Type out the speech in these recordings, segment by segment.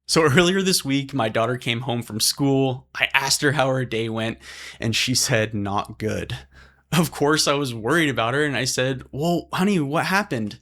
So earlier this week, my daughter came home from school. I asked her how her day went, and she said, not good. Of course, I was worried about her, and I said, well, honey, what happened?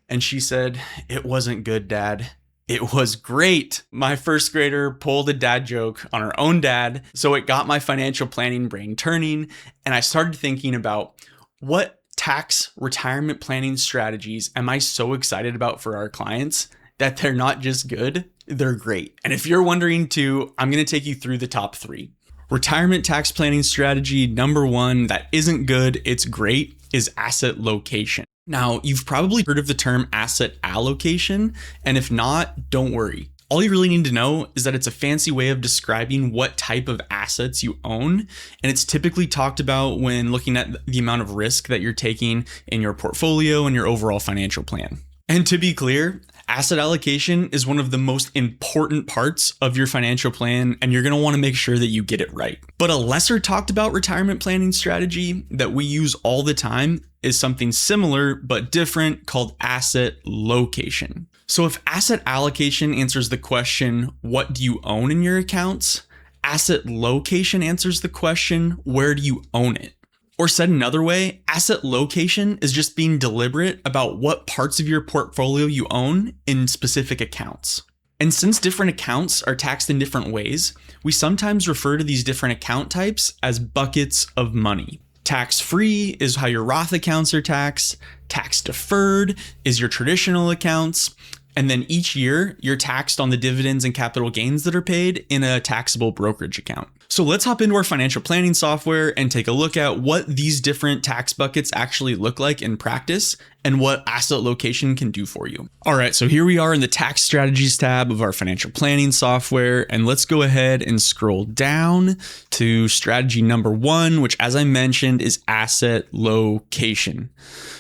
And she said, it wasn't good, Dad. It was great. My first grader pulled a dad joke on her own dad, so it got my financial planning brain turning, and I started thinking about what tax retirement planning strategies am I so excited about for our clients that they're not just good, they're great. And if you're wondering too, I'm going to take you through the top 3. Retirement tax planning strategy number 1 that isn't good, it's great, is asset location. Now, you've probably heard of the term asset allocation, and if not, don't worry. All you really need to know is that it's a fancy way of describing what type of assets you own, and it's typically talked about when looking at the amount of risk that you're taking in your portfolio and your overall financial plan. And to be clear, asset allocation is one of the most important parts of your financial plan, and you're going to want to make sure that you get it right. But a lesser talked about retirement planning strategy that we use all the time is something similar but different called asset location. So if asset allocation answers the question, what do you own in your accounts? Asset location answers the question, where do you own it? Or said another way, asset location is just being deliberate about what parts of your portfolio you own in specific accounts. And since different accounts are taxed in different ways, we sometimes refer to these different account types as buckets of money. Tax-free is how your Roth accounts are taxed. Tax-deferred is your traditional accounts. And then each year, you're taxed on the dividends and capital gains that are paid in a taxable brokerage account. So let's hop into our financial planning software and take a look at what these different tax buckets actually look like in practice and what asset location can do for you. All right, so here we are in the tax strategies tab of our financial planning software, and let's go ahead and scroll down to strategy number 1, which, as I mentioned, is asset location.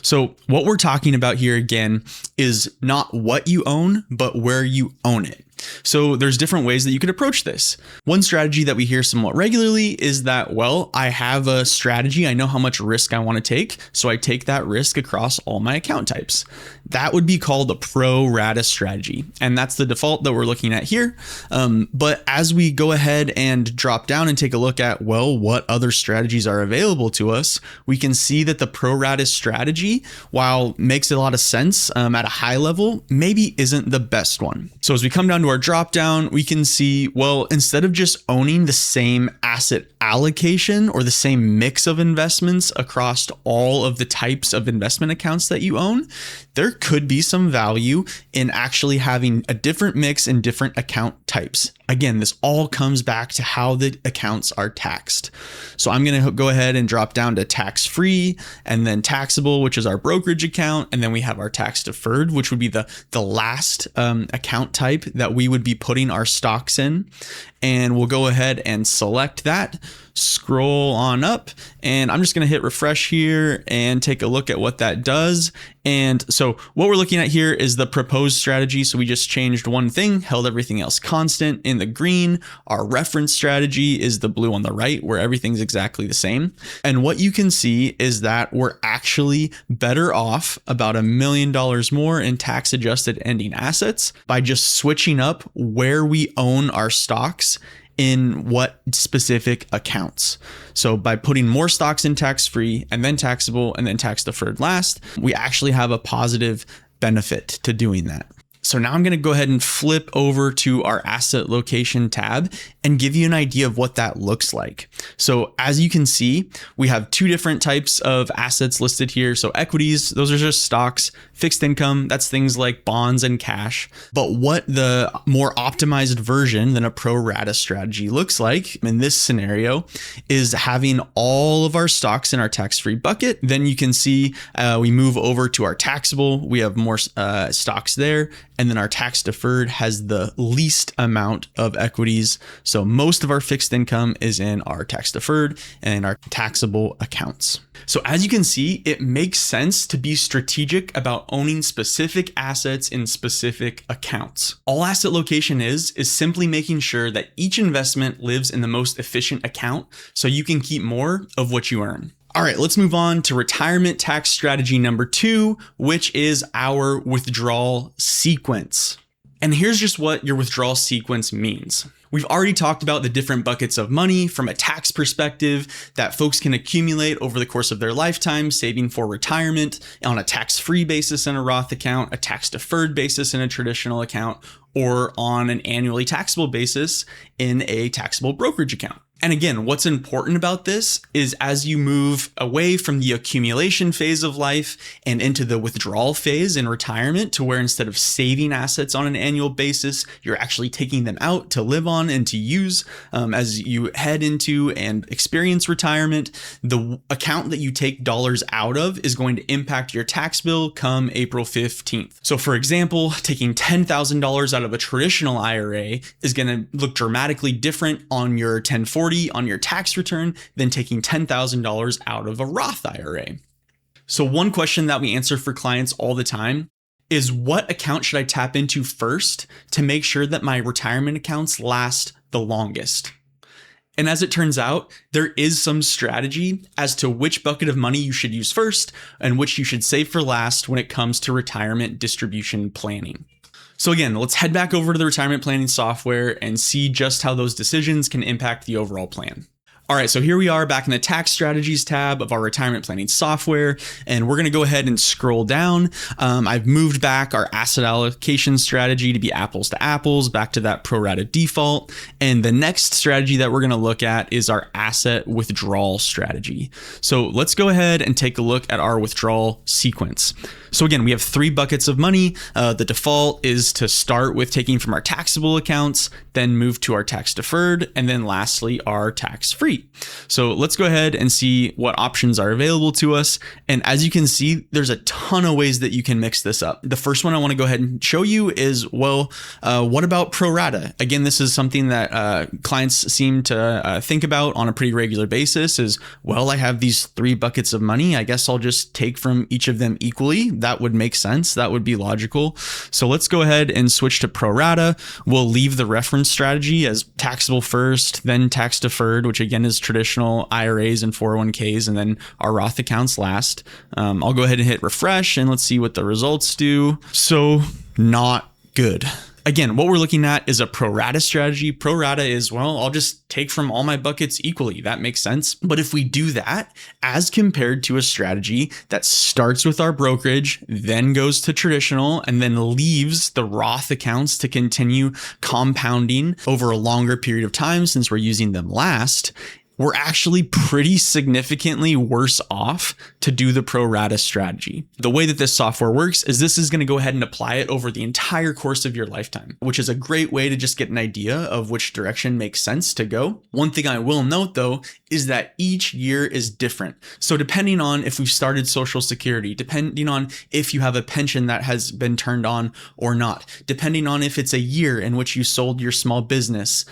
So what we're talking about here again is not what you own, but where you own it. So there's different ways that you could approach this. One strategy that we hear somewhat regularly is that, well, I have a strategy. I know how much risk I want to take, so I take that risk across all my account types. That would be called a pro rata strategy. And that's the default that we're looking at here. But as we go ahead and drop down and take a look at, well, what other strategies are available to us, we can see that the pro rata strategy, while makes a lot of sense at a high level, maybe isn't the best one. So as we come down to our drop down, we can see, well, instead of just owning the same asset allocation or the same mix of investments across all of the types of investment accounts that you own, there could be some value in actually having a different mix in different account types. Again, this all comes back to how the accounts are taxed. So I'm going to go ahead and drop down to tax-free and then taxable, which is our brokerage account. And then we have our tax-deferred, which would be the last account type that we would be putting our stocks in. And we'll go ahead and select that, scroll on up, and I'm just going to hit refresh here and take a look at what that does. And so what we're looking at here is the proposed strategy. So we just changed one thing, held everything else constant in the green. Our reference strategy is the blue on the right, where everything's exactly the same. And what you can see is that we're actually better off about $1 million more in tax adjusted ending assets by just switching up where we own our stocks in what specific accounts. So by putting more stocks in tax-free and then taxable and then tax-deferred last, we actually have a positive benefit to doing that. So now I'm going to go ahead and flip over to our asset location tab and give you an idea of what that looks like. So as you can see, we have 2 different types of assets listed here. So equities, those are just stocks. Fixed income, that's things like bonds and cash. But what the more optimized version than a pro rata strategy looks like in this scenario is having all of our stocks in our tax-free bucket. Then you can see we move over to our taxable. We have more stocks there. And then our tax deferred has the least amount of equities. So most of our fixed income is in our tax deferred and our taxable accounts. So as you can see, it makes sense to be strategic about owning specific assets in specific accounts. All asset location is simply making sure that each investment lives in the most efficient account so you can keep more of what you earn. All right, let's move on to retirement tax strategy number 2, which is our withdrawal sequence. And here's just what your withdrawal sequence means. We've already talked about the different buckets of money from a tax perspective that folks can accumulate over the course of their lifetime, saving for retirement on a tax-free basis in a Roth account, a tax-deferred basis in a traditional account, or on an annually taxable basis in a taxable brokerage account. And again, what's important about this is as you move away from the accumulation phase of life and into the withdrawal phase in retirement, to where instead of saving assets on an annual basis, you're actually taking them out to live on and to use as you head into and experience retirement, the account that you take dollars out of is going to impact your tax bill come April 15th. So for example, taking $10,000 out of a traditional IRA is going to look dramatically different on your 1040 on your tax return than taking $10,000 out of a Roth IRA. So one question that we answer for clients all the time is, what account should I tap into first to make sure that my retirement accounts last the longest? And as it turns out, there is some strategy as to which bucket of money you should use first and which you should save for last when it comes to retirement distribution planning. So again, let's head back over to the retirement planning software and see just how those decisions can impact the overall plan. All right, so here we are back in the tax strategies tab of our retirement planning software, and we're going to go ahead and scroll down. I've moved back our asset allocation strategy to be apples to apples, back to that pro rata default. And the next strategy that we're going to look at is our asset withdrawal strategy. So let's go ahead and take a look at our withdrawal sequence. So again, we have 3 buckets of money. The default is to start with taking from our taxable accounts, then move to our tax deferred, and then lastly, our tax free. So let's go ahead and see what options are available to us. And as you can see, there's a ton of ways that you can mix this up. The first one I want to go ahead and show you is, well, what about pro rata? Again, this is something that clients seem to think about on a pretty regular basis is, well, I have these 3 buckets of money. I guess I'll just take from each of them equally. That would make sense. That would be logical. So let's go ahead and switch to pro rata. We'll leave the reference strategy as taxable first, then tax deferred, which again is traditional IRAs and 401ks, and then our Roth accounts last. I'll go ahead and hit refresh and let's see what the results do. So not good. Again, what we're looking at is a pro rata strategy. Pro rata is, well, I'll just take from all my buckets equally. That makes sense. But if we do that, as compared to a strategy that starts with our brokerage, then goes to traditional, and then leaves the Roth accounts to continue compounding over a longer period of time since we're using them last, we're actually pretty significantly worse off to do the pro rata strategy. The way that this software works is this is going to go ahead and apply it over the entire course of your lifetime, which is a great way to just get an idea of which direction makes sense to go. One thing I will note though is that each year is different. So depending on if we've started Social Security, depending on if you have a pension that has been turned on or not, depending on if it's a year in which you sold your small business,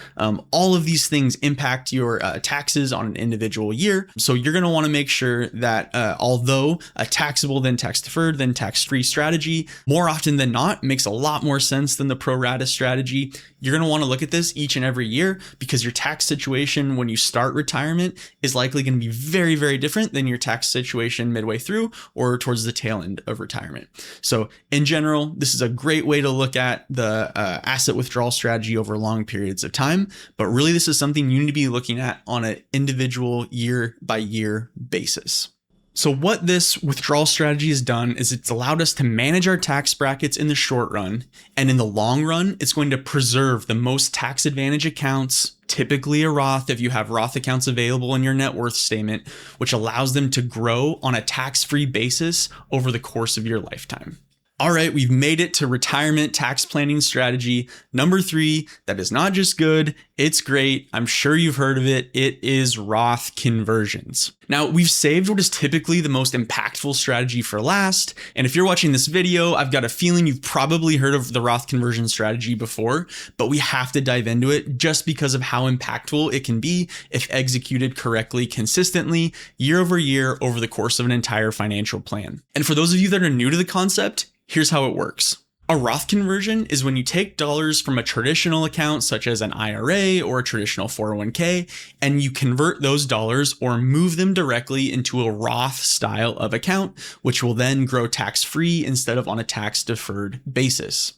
all of these things impact your taxes on an individual year. So you're going to want to make sure that although a taxable, then tax deferred, then tax free strategy, more often than not, makes a lot more sense than the pro rata strategy. You're going to want to look at this each and every year because your tax situation when you start retirement is likely going to be very, very different than your tax situation midway through or towards the tail end of retirement. So in general, this is a great way to look at the asset withdrawal strategy over long periods of time. But really, this is something you need to be looking at on an individual year by year basis. So what this withdrawal strategy has done is it's allowed us to manage our tax brackets in the short run. And in the long run, it's going to preserve the most tax advantage accounts, typically a Roth if you have Roth accounts available in your net worth statement, which allows them to grow on a tax-free basis over the course of your lifetime. All right, we've made it to retirement tax planning strategy number 3. That is not just good, it's great. I'm sure you've heard of it. It is Roth conversions. Now, we've saved what is typically the most impactful strategy for last. And if you're watching this video, I've got a feeling you've probably heard of the Roth conversion strategy before, but we have to dive into it just because of how impactful it can be if executed correctly, consistently, year over year, over the course of an entire financial plan. And for those of you that are new to the concept, here's how it works. A Roth conversion is when you take dollars from a traditional account, such as an IRA or a traditional 401k, and you convert those dollars or move them directly into a Roth style of account, which will then grow tax-free instead of on a tax-deferred basis.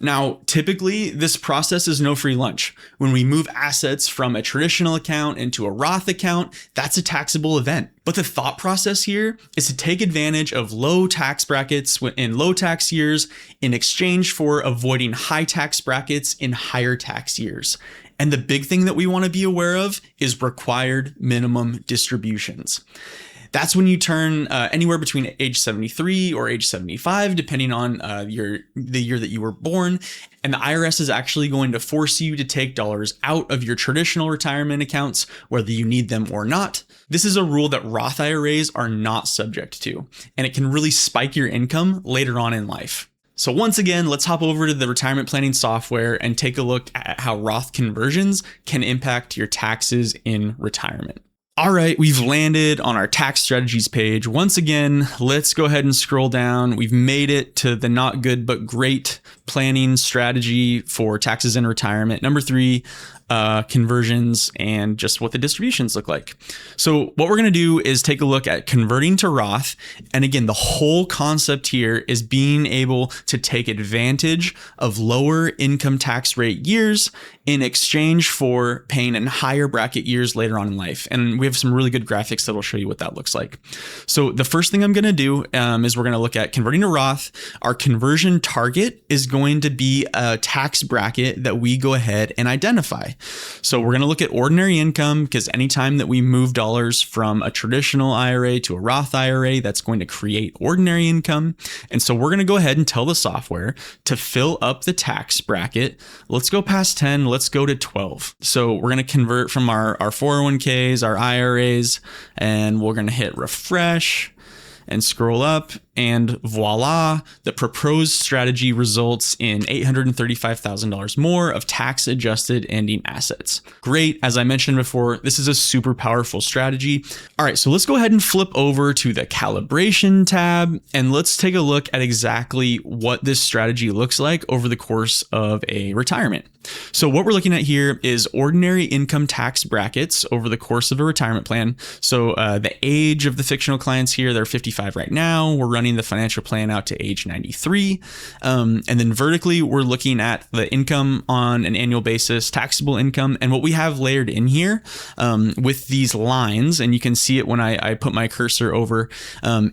Now, typically, this process is no free lunch. When we move assets from a traditional account into a Roth account, that's a taxable event. But the thought process here is to take advantage of low tax brackets in low tax years in exchange for avoiding high tax brackets in higher tax years. And the big thing that we want to be aware of is required minimum distributions. That's when you turn anywhere between age 73 or age 75, depending on the year that you were born. And the IRS is actually going to force you to take dollars out of your traditional retirement accounts, whether you need them or not. This is a rule that Roth IRAs are not subject to, and it can really spike your income later on in life. So once again, let's hop over to the retirement planning software and take a look at how Roth conversions can impact your taxes in retirement. All right, we've landed on our tax strategies page. Once again, let's go ahead and scroll down. We've made it to the not good but great planning strategy for taxes in retirement. Number 3, conversions and just what the distributions look like. So what we're going to do is take a look at converting to Roth. And again, the whole concept here is being able to take advantage of lower income tax rate years in exchange for paying in higher bracket years later on in life. And we have some really good graphics that will show you what that looks like. So the first thing I'm going to do is we're going to look at converting to Roth. Our conversion target is going to be a tax bracket that we go ahead and identify. So we're going to look at ordinary income, because anytime that we move dollars from a traditional IRA to a Roth IRA, that's going to create ordinary income. And so we're going to go ahead and tell the software to fill up the tax bracket. Let's go past 10. Let's go to 12. So we're going to convert from our 401ks, our IRAs, and we're going to hit refresh and scroll up, and voila, the proposed strategy results in $835,000 more of tax adjusted ending assets. Great. As I mentioned before, this is a super powerful strategy. All right, so let's go ahead and flip over to the calibration tab, and let's take a look at exactly what this strategy looks like over the course of a retirement. So what we're looking at here is ordinary income tax brackets over the course of a retirement plan. So the age of the fictional clients here, they're 55 right now. We're running the financial plan out to age 93. And then vertically, we're looking at the income on an annual basis, taxable income. And what we have layered in here with these lines, and you can see it when I put my cursor over,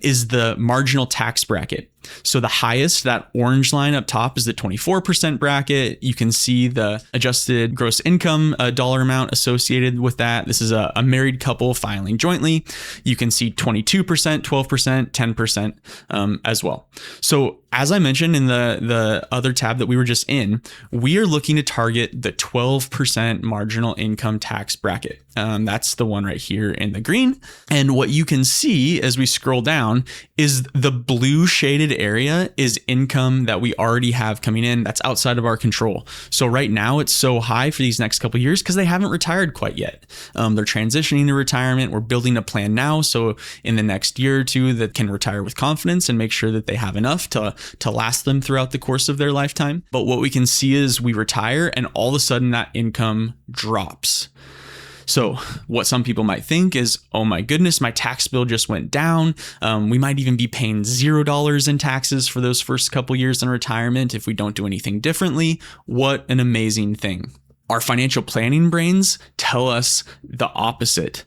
is the marginal tax bracket. So the highest, that orange line up top, is the 24% bracket. You can see the adjusted gross income dollar amount associated with that. This is a married couple filing jointly. You can see 22%, 12%, 10% as well. So as I mentioned in the other tab that we were just in, we are looking to target the 12% marginal income tax bracket. That's the one right here in the green. And what you can see as we scroll down is the blue shaded area is income that we already have coming in that's outside of our control. So right now it's so high for these next couple of years because they haven't retired quite yet. They're transitioning to retirement. We're building a plan now. So in the next year or two that can retire with confidence and make sure that they have enough to last them throughout the course of their lifetime. But what we can see is we retire and all of a sudden that income drops. So what some people might think is, oh my goodness, my tax bill just went down. We might even be paying $0 in taxes for those first couple years in retirement if we don't do anything differently. What an amazing thing. Our financial planning brains tell us the opposite.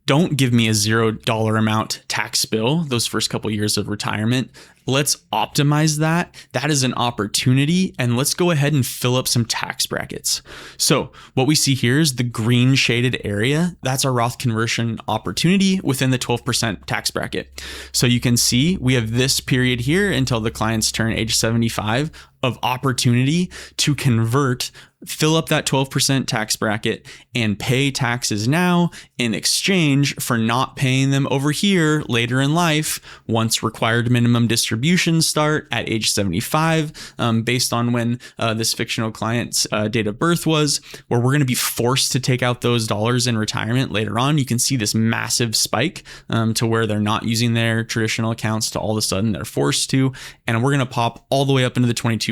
Don't give me a $0 amount tax bill those first couple years of retirement. Let's optimize that. That is an opportunity, and let's go ahead and fill up some tax brackets. So what we see here is the green shaded area. That's our Roth conversion opportunity within the 12% tax bracket. So you can see we have this period here until the clients turn age 75 of opportunity to convert, fill up that 12% tax bracket and pay taxes now in exchange for not paying them over here later in life once required minimum distributions start at age 75, based on when this fictional client's date of birth was, where we're going to be forced to take out those dollars in retirement later on. You can see this massive spike to where they're not using their traditional accounts to all of a sudden they're forced to, and we're going to pop all the way up into the 22%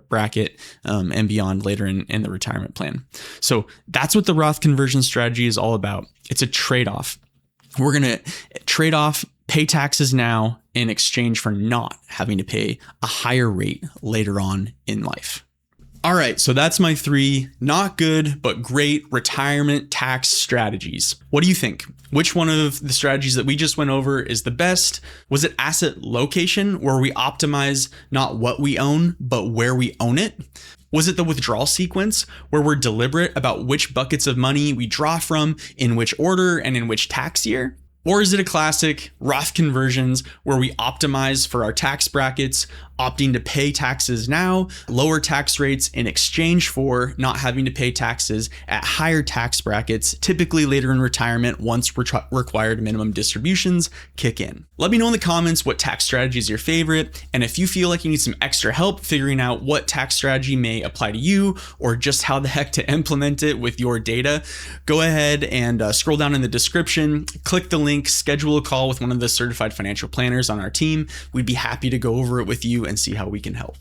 bracket and beyond later in the retirement plan. So that's what the Roth conversion strategy is all about. It's a trade-off. We're going to trade off pay taxes now in exchange for not having to pay a higher rate later on in life. All right, so that's my 3 not good, but great retirement tax strategies. What do you think? Which one of the strategies that we just went over is the best? Was it asset location, where we optimize not what we own, but where we own it? Was it the withdrawal sequence, where we're deliberate about which buckets of money we draw from, in which order, and in which tax year? Or is it a classic Roth conversions, where we optimize for our tax brackets, opting to pay taxes now, lower tax rates in exchange for not having to pay taxes at higher tax brackets, typically later in retirement once required minimum distributions kick in? Let me know in the comments what tax strategy is your favorite, and if you feel like you need some extra help figuring out what tax strategy may apply to you, or just how the heck to implement it with your data, go ahead and scroll down in the description, click the link, schedule a call with one of the certified financial planners on our team. We'd be happy to go over it with you and see how we can help.